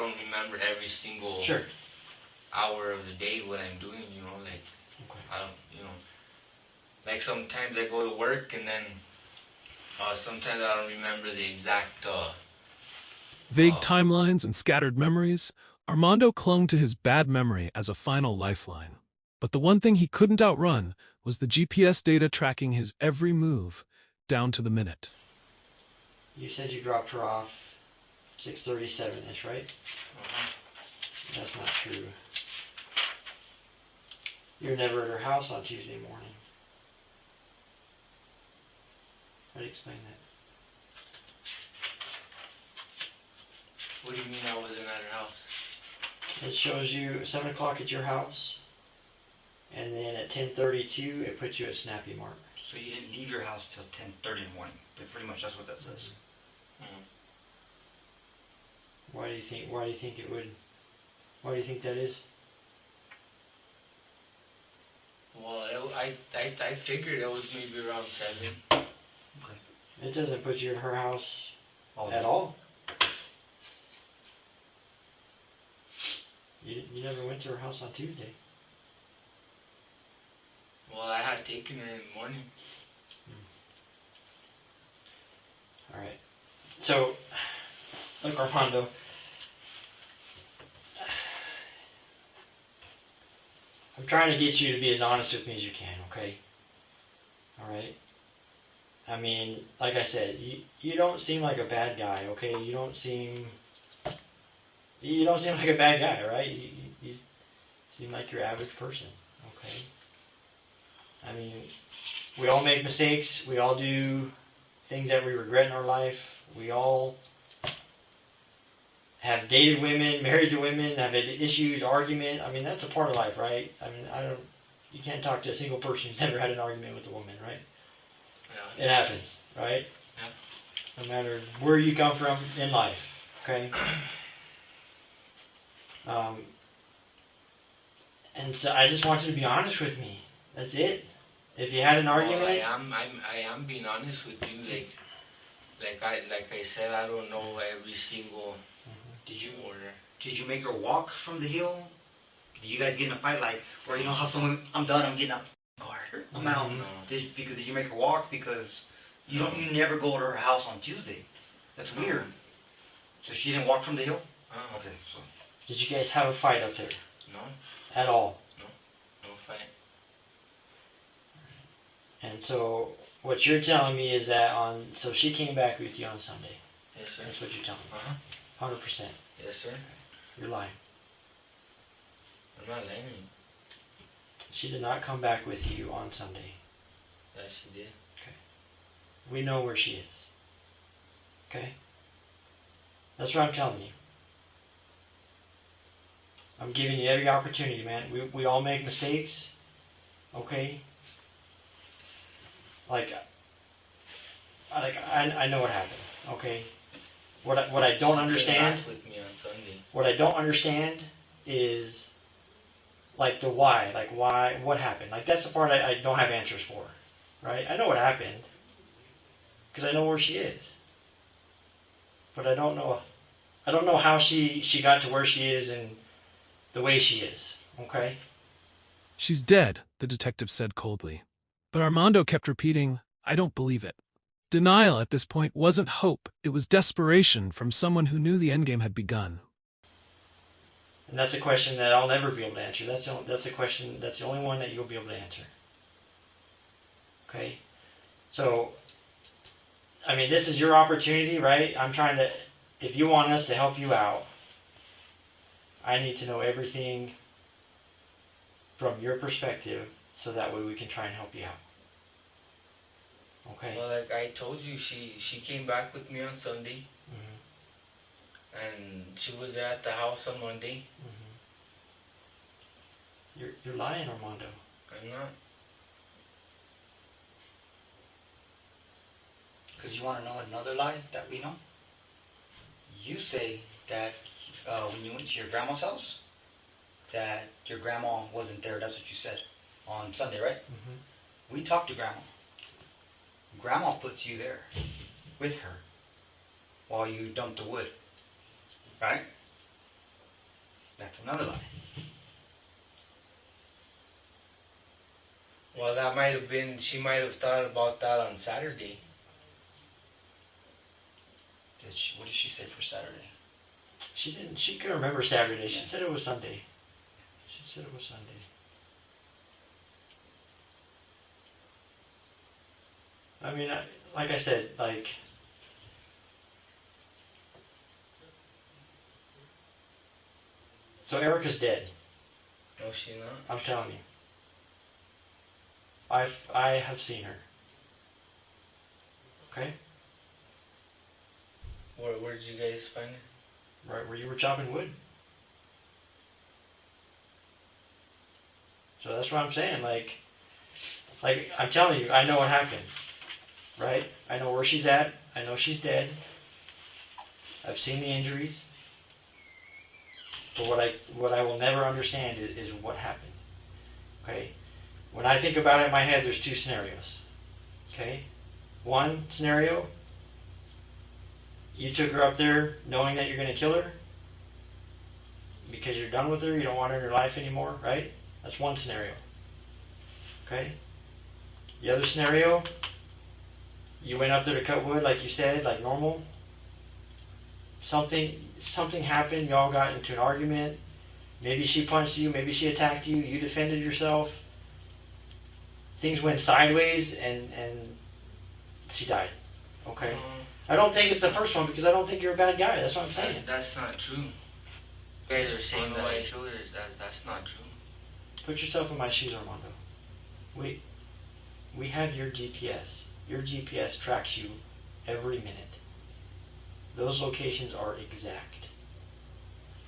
don't remember every single hour of the day what I'm doing, you know, like, I don't, you know, like sometimes I go to work and then sometimes I don't remember the exact... Vague timelines and scattered memories, Armando clung to his bad memory as a final lifeline. But the one thing he couldn't outrun was the GPS data tracking his every move, down to the minute. You said you dropped her off 6:37-ish, right? That's not true. You're never at her house on Tuesday morning. How do you explain that? What do you mean I wasn't at her house? It shows you 7 o'clock at your house, and then at 10:32 it puts you at Snappy Mark. So you didn't leave your house till 10:30 in the morning. But pretty much that's what that says. Why do you think it would? Why do you think that is? Well, I figured it was maybe around 7. Okay. It doesn't put you in her house All at all. You never went to her house on Tuesday. Well, I had taken her in the morning. All right. So, look, Armando. I'm trying to get you to be as honest with me as you can, okay? All right? I mean, like I said, you don't seem like a bad guy, okay? You don't seem like a bad guy, right? You seem like your average person, okay? I mean, we all make mistakes. We all do things that we regret in our life. We all have dated women, married to women, have had issues, argument. I mean, that's a part of life, right? I mean, you can't talk to a single person who's never had an argument with a woman, right? Yeah. It happens, right? Yeah. No matter where you come from in life, okay? And so I just want you to be honest with me. That's it. If you had an argument, well, I am being honest with you. Like I said, I don't know every single order. Did you make her walk from the hill? Did you guys get in a fight, like, or you know how someone, I'm done, I'm getting out the car, I'm out? No. Did you make her walk? Because you never go to her house on Tuesday. That's weird. So she didn't walk from the hill? Okay, so. Did you guys have a fight up there? No. At all? No fight. And so, what you're telling me is that so she came back with you on Sunday. Yes, sir. That's what you're telling me. 100%. Yes, sir. You're lying. I'm not lying. She did not come back with you on Sunday. Yes, she did. Okay. We know where she is. Okay? That's what I'm telling you. I'm giving you every opportunity, man. We all make mistakes. Okay? I know what happened. Okay? What I don't understand. With me on Sunday. What I don't understand is like the why. Like why? What happened? Like that's the part I don't have answers for. Right? I know what happened because I know where she is. But I don't know. I don't know how she got to where she is and the way she is. Okay? She's dead, the detective said coldly. But Armando kept repeating, I don't believe it. Denial at this point wasn't hope, it was desperation from someone who knew the endgame had begun. And that's a question that I'll never be able to answer. That's a question, that's the only one that you'll be able to answer. Okay? So, I mean, this is your opportunity, right? I'm trying to, if you want us to help you out, I need to know everything from your perspective so that way we can try and help you out. Okay? Well, like I told you, she came back with me on Sunday. And she was at the house on Monday. You're lying, Armando. I'm not. Because you want to know another lie that we know? You say that when you went to your grandma's house, that your grandma wasn't there. That's what you said on Sunday, right? We talked to grandma. Grandma puts you there with her while you dump the wood, right? another lie. Well, that might have been, she might have thought about that on Saturday. What did she say for Saturday? She couldn't remember Saturday. She said it was Sunday. I mean, like I said, like, so Erica's dead. No, she's not. I'm telling you. I have seen her. Okay? Where did you guys find her? Right where you were chopping wood. So that's what I'm saying. Like I'm telling you, I know what happened. Right? I know where she's at. I know she's dead. I've seen the injuries. But what I will never understand is what happened. Okay? When I think about it in my head, there's two scenarios. Okay? One scenario, you took her up there knowing that you're going to kill her because you're done with her, you don't want her in your life anymore, right? That's one scenario. Okay? The other scenario, you went up there to cut wood like you said, like normal. Something happened, y'all got into an argument. Maybe she punched you, maybe she attacked you, you defended yourself. Things went sideways and she died. Okay? I don't think it's the first one because I don't think you're a bad guy. That's what I'm saying. That's not true. You guys are saying that I killed her. That's not true. Put yourself in my shoes, Armando. We have your GPS. Your GPS tracks you every minute. Those locations are exact.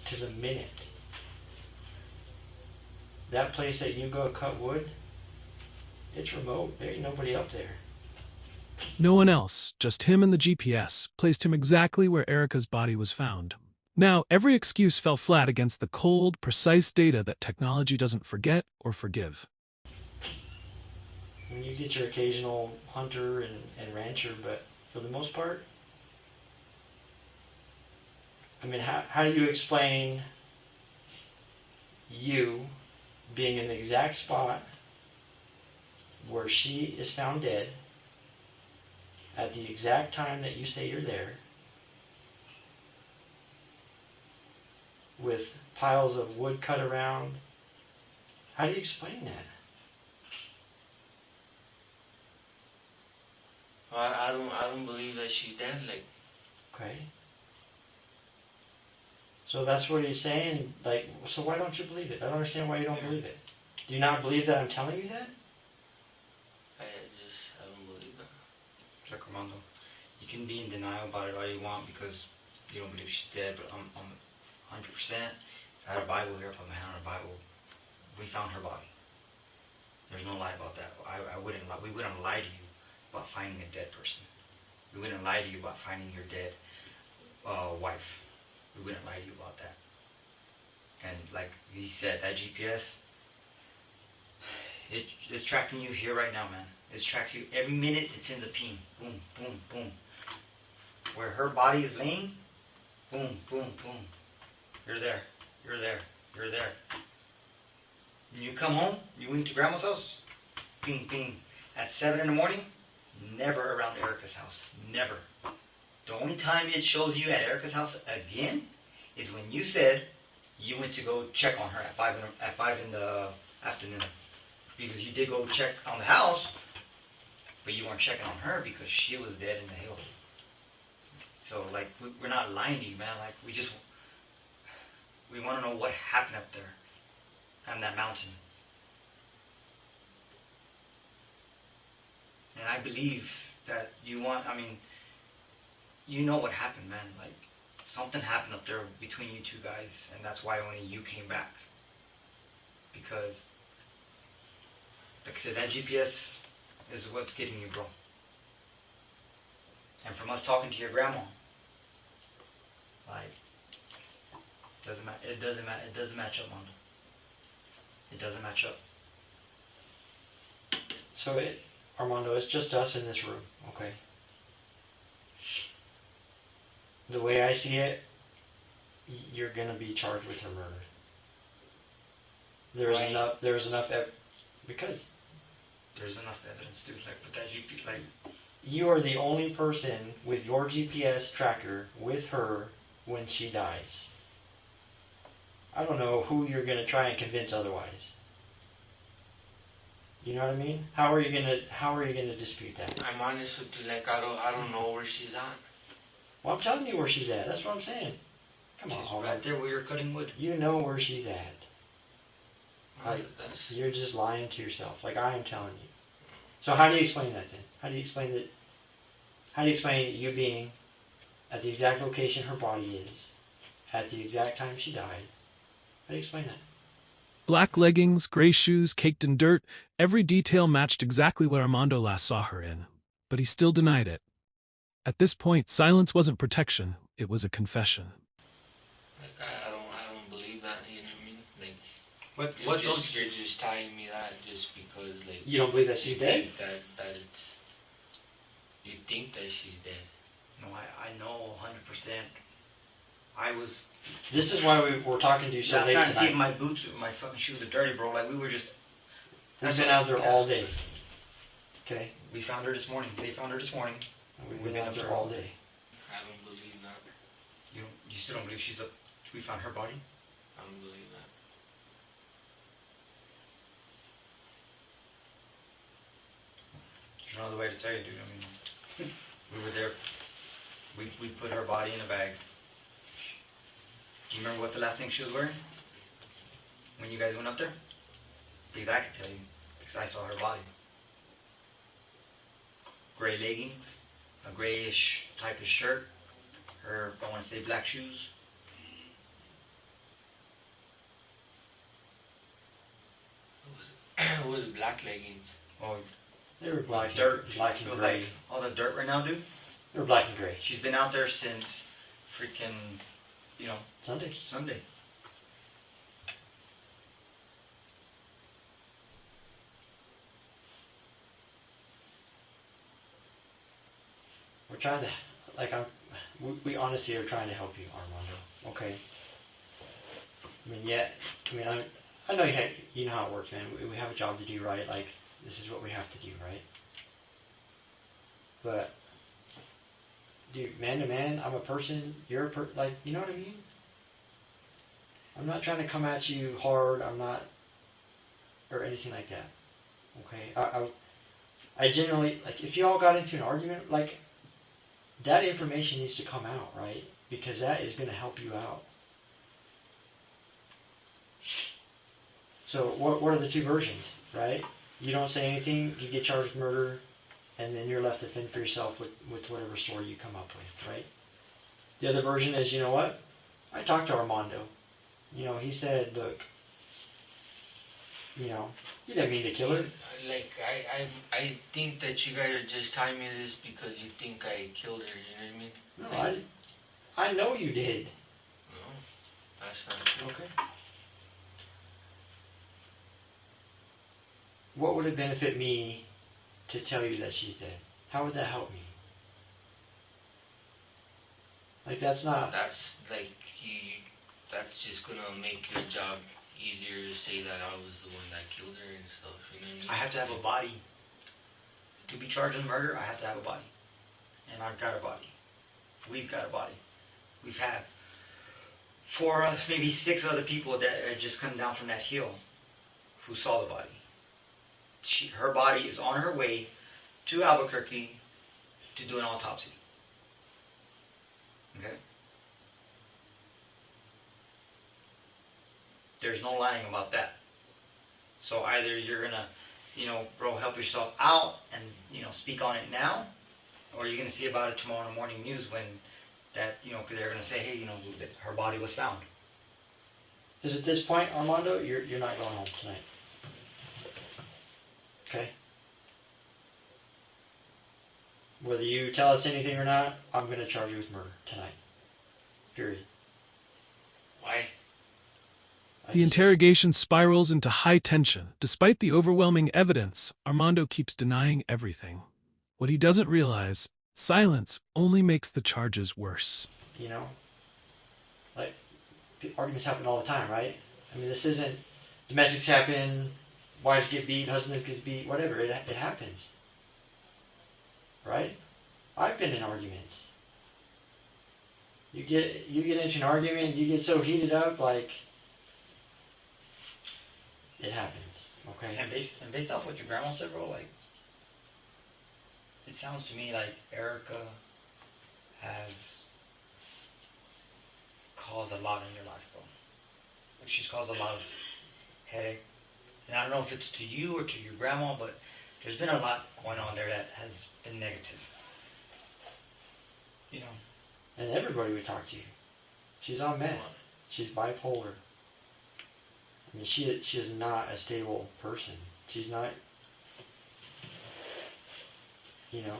To the minute. That place that you go cut wood, it's remote. There ain't nobody up there. No one else, just him and the GPS, placed him exactly where Erica's body was found. Now, every excuse fell flat against the cold, precise data that technology doesn't forget or forgive. When you get your occasional hunter and rancher, but for the most part, I mean, how do you explain you being in the exact spot where she is found dead at the exact time that you say you're there, with piles of wood cut around? How do you explain that? I don't believe that she's dead. Like, okay. So that's what he's saying. Like, so why don't you believe it? I don't understand why you don't believe it. Do you not believe that I'm telling you that? I don't believe that. Look, Armando, you can be in denial about it all you want because you don't believe she's dead, but I'm 100%. If I had a Bible here, if I had a Bible, we found her body. There's no lie about that. We wouldn't lie to you about finding a dead person. We wouldn't lie to you about finding your dead wife. We wouldn't lie to you about that. And like he said, that GPS, it's tracking you here right now, man. It tracks you every minute. It sends a ping. Boom, boom, boom. Where her body is laying, boom, boom, boom. You're there. You're there. You're there. When you come home, you went to Grandma's house, ping, ping. At 7 in the morning, never around Erica's house. Never. The only time it shows you at Erica's house again is when you said you went to go check on her at 5 in the afternoon. Because you did go check on the house, but you weren't checking on her because she was dead in the hill. So, like, we're not lying to you, man. Like, we want to know what happened up there on that mountain. And I believe that you know what happened, man. Like, something happened up there between you two guys, and that's why only you came back. Because, like I said, that GPS is what's getting you, bro. And from us talking to your grandma, like, it doesn't match up, Mondo. It doesn't match up. So Armando, it's just us in this room, okay? The way I see it, you're going to be charged with her murder. There's Why? enough. Because There's enough evidence, dude. Like, with that GP, like, you are the only person with your GPS tracker with her when she dies. I don't know who you're gonna try and convince otherwise. You know what I mean? How are you gonna dispute that? I'm honest with you, like I don't know where she's at. Well, I'm telling you where she's at. That's what I'm saying. Come on, she's Howard. right there where you're cutting wood. You know where she's at. Well, Like, you're just lying to yourself, like I am telling you. So how do you explain that then? How do you explain that? How do you explain you being at the exact location her body is, at the exact time she died? How do you explain that? Black leggings, gray shoes, caked in dirt, every detail matched exactly what Armando last saw her in. But he still denied it. At this point, silence wasn't protection, it was a confession. like I don't believe that. You know what I mean? Like What you're just telling me that just because like You don't believe that she's you dead? think that it's you think that she's dead. No, I know 100%. I was. This is why we're talking to you so I'm late trying to see if tonight. my boots, my fucking shoes are dirty, bro. Like, we were just. We've been out there all day. Okay? We found her this morning. They found her this morning. We've been out there all day. I don't believe that. You still don't believe she's up? We found her body. I don't believe that. There's no other way to tell you, dude. I mean, we were there. We put her body in a bag. Do you remember what the last thing she was wearing when you guys went up there? Because I could tell you, because I saw her body. Gray leggings, a grayish type of shirt, her, I want to say, black shoes. It was black leggings. Oh, They were black dirt. and It was gray. like all the dirt right now, dude. They were black and gray. She's been out there since freaking, Sunday. Sunday. We're trying to, we honestly are trying to help you, Armando. Okay? I know you know how it works, man. We have a job to do, right? Like, this is what we have to do, right? But, dude, man to man, I'm a person, you're a you know what I mean? I'm not trying to come at you hard, or anything like that. Okay? I generally, if you all got into an argument, that information needs to come out, right? Because that is going to help you out. So what are the two versions, right? You don't say anything, you get charged with murder, and then you're left to fend for yourself with whatever story you come up with, right? The other version is, you know what? I talked to Armando. He said, look, you didn't mean to kill her. I think that you guys are just telling me this because you think I killed her, you know what I mean? No, I know you did. No, that's not true. Okay. What would it benefit me to tell you that she's dead? How would that help me? That's not... That's that's just gonna make your job easier to say that I was the one that killed her and stuff, you know what I mean? I have to have a body. To be charged with murder, I have to have a body. And I've got a body. We've got a body. We've had 4, maybe 6 other people that had just come down from that hill who saw the body. Her body is on her way to Albuquerque to do an autopsy. Okay? There's no lying about that. So either you're gonna, bro, help yourself out and, speak on it now, or you're gonna see about it tomorrow in the morning news when that, because they're gonna say, hey, that her body was found. Because at this point, Armando, you're not going home tonight. Okay? Whether you tell us anything or not, I'm going to charge you with murder tonight. Period. Why? The interrogation spirals into high tension. Despite the overwhelming evidence, Armando keeps denying everything. What he doesn't realize, silence only makes the charges worse. Arguments happen all the time, right? This isn't domestics happen, wives get beat, husbands get beat, whatever. It happens, right? I've been in arguments. You get into an argument, you get so heated up, like it happens. Okay. And based off what your grandma said, bro, like it sounds to me like Erica has caused a lot in your life, bro. Like she's caused a lot of headache. And I don't know if it's to you or to your grandma, but there's been a lot going on there that has been negative. You know. And everybody we talk to, she's on meth. She's bipolar. I mean, she is not a stable person. She's not, you know,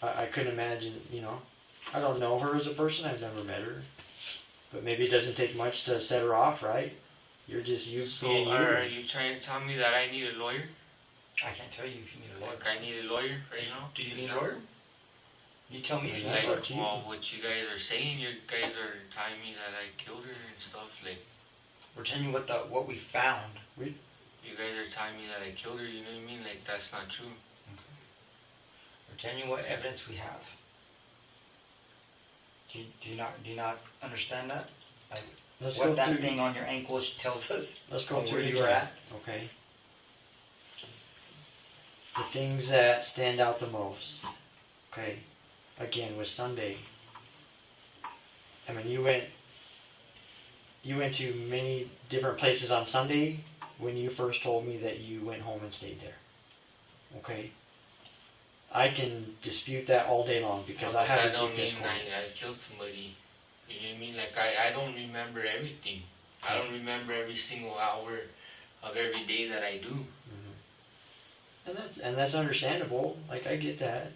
I couldn't imagine, you know, I don't know her as a person. I've never met her. But maybe it doesn't take much to set her off, right? You're just you being you. Are you trying to tell me that I need a lawyer? I can't tell you if you need a lawyer. Like I need a lawyer right now? Do you need a lawyer? You tell me if you need like, a lawyer. well, what you guys are saying, you guys are telling me that I killed her and stuff. Like, we're telling you what we found. You guys are telling me that I killed her. You know what I mean? Like that's not true. Okay. We're telling you what evidence we have. Do you not understand that? Like what that thing on your ankle tells us. Let's go through where you again. were at. Okay. The things that stand out the most. Okay. Again, with Sunday. I mean, you went to many different places on Sunday when you first told me that you went home and stayed there. Okay? I can dispute that all day long because I have a GPS code. I killed somebody. You know what I mean? Like, I don't remember everything. I don't remember every single hour of every day that I do. Mm-hmm. And that's understandable. Like, I get that.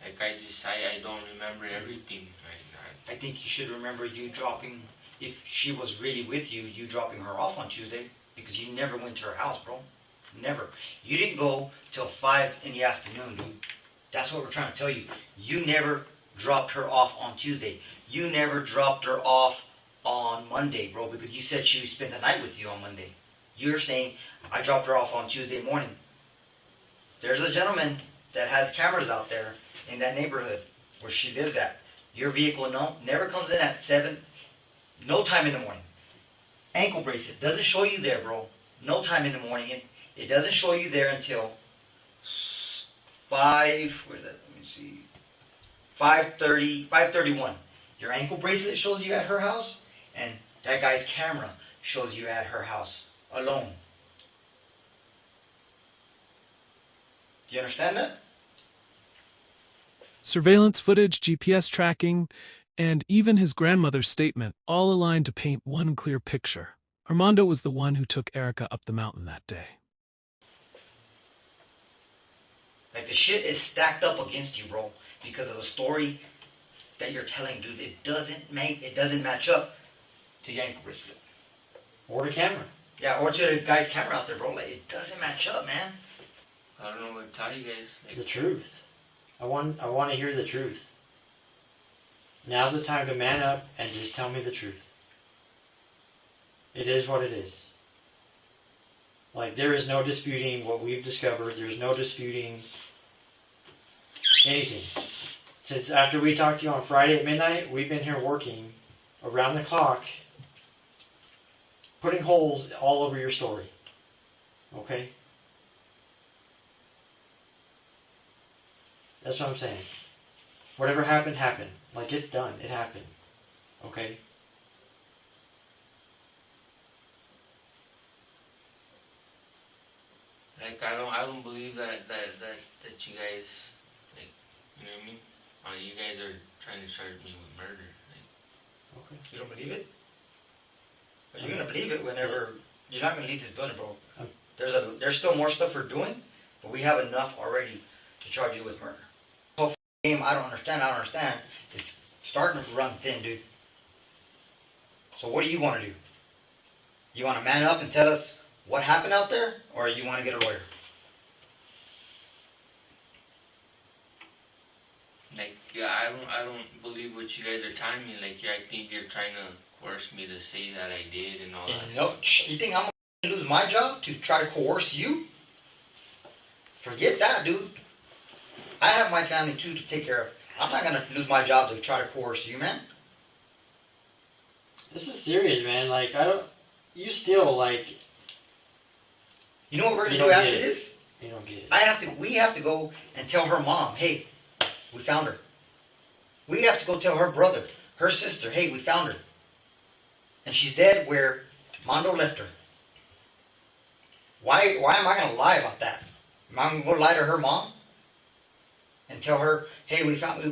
Like, I don't remember everything right now. I think you should remember you dropping, if she was really with you, you dropping her off on Tuesday, because you never went to her house, bro. Never. You didn't go till 5 in the afternoon, dude. That's what we're trying to tell you. You never dropped her off on Tuesday. You never dropped her off on Monday, bro, because you said she spent the night with you on Monday. You're saying, I dropped her off on Tuesday morning. There's a gentleman that has cameras out there in that neighborhood where she lives at. Your vehicle never comes in at 7, no time in the morning. Ankle bracelet doesn't show you there, bro. No time in the morning. It doesn't show you there until 5, where's that? Let me see. 5:31. Your ankle bracelet shows you at her house, and that guy's camera shows you at her house alone. Do you understand that? Surveillance footage, GPS tracking, and even his grandmother's statement all aligned to paint one clear picture. Armando was the one who took Erica up the mountain that day. Like the shit is stacked up against you, bro, because of the story that you're telling, dude. It doesn't match up to your ankle bracelet. Or the camera. Yeah, or to the guy's camera out there, bro. Like, it doesn't match up, man. I don't know what to tell you guys. The truth. I want to hear the truth. Now's the time to man up and just tell me the truth. It is what it is. Like, there is no disputing what we've discovered. There's no disputing anything. Since after we talked to you on Friday at midnight, we've been here working around the clock, putting holes all over your story. Okay? That's what I'm saying. Whatever happened, happened. Like, it's done. It happened. Okay? Like, I don't believe that you guys, like, you know what I mean? You guys are trying to charge me with murder. Like, okay. You don't believe it? But you're gonna believe it whenever you're not gonna leave this building, bro. There's still more stuff we're doing, but we have enough already to charge you with murder. So game, I don't understand. It's starting to run thin, dude. So what do you want to do? You want to man up and tell us what happened out there, or you want to get a lawyer? Like, yeah, I don't believe what you guys are telling me. Like, yeah, I think you're trying to force me to say that I did and all that. No, you think I'm gonna lose my job to try to coerce you? Forget that, dude. I have my family too to take care of. I'm not gonna lose my job to try to coerce you, man. This is serious, man. Like, I don't. You still, like. You know what we're gonna do after this? You don't get it. We have to go and tell her mom, hey, we found her. We have to go tell her brother, her sister, hey, we found her. And she's dead where Mondo left her. Why am I going to lie about that? Am I going to lie to her mom? And tell her, hey, we found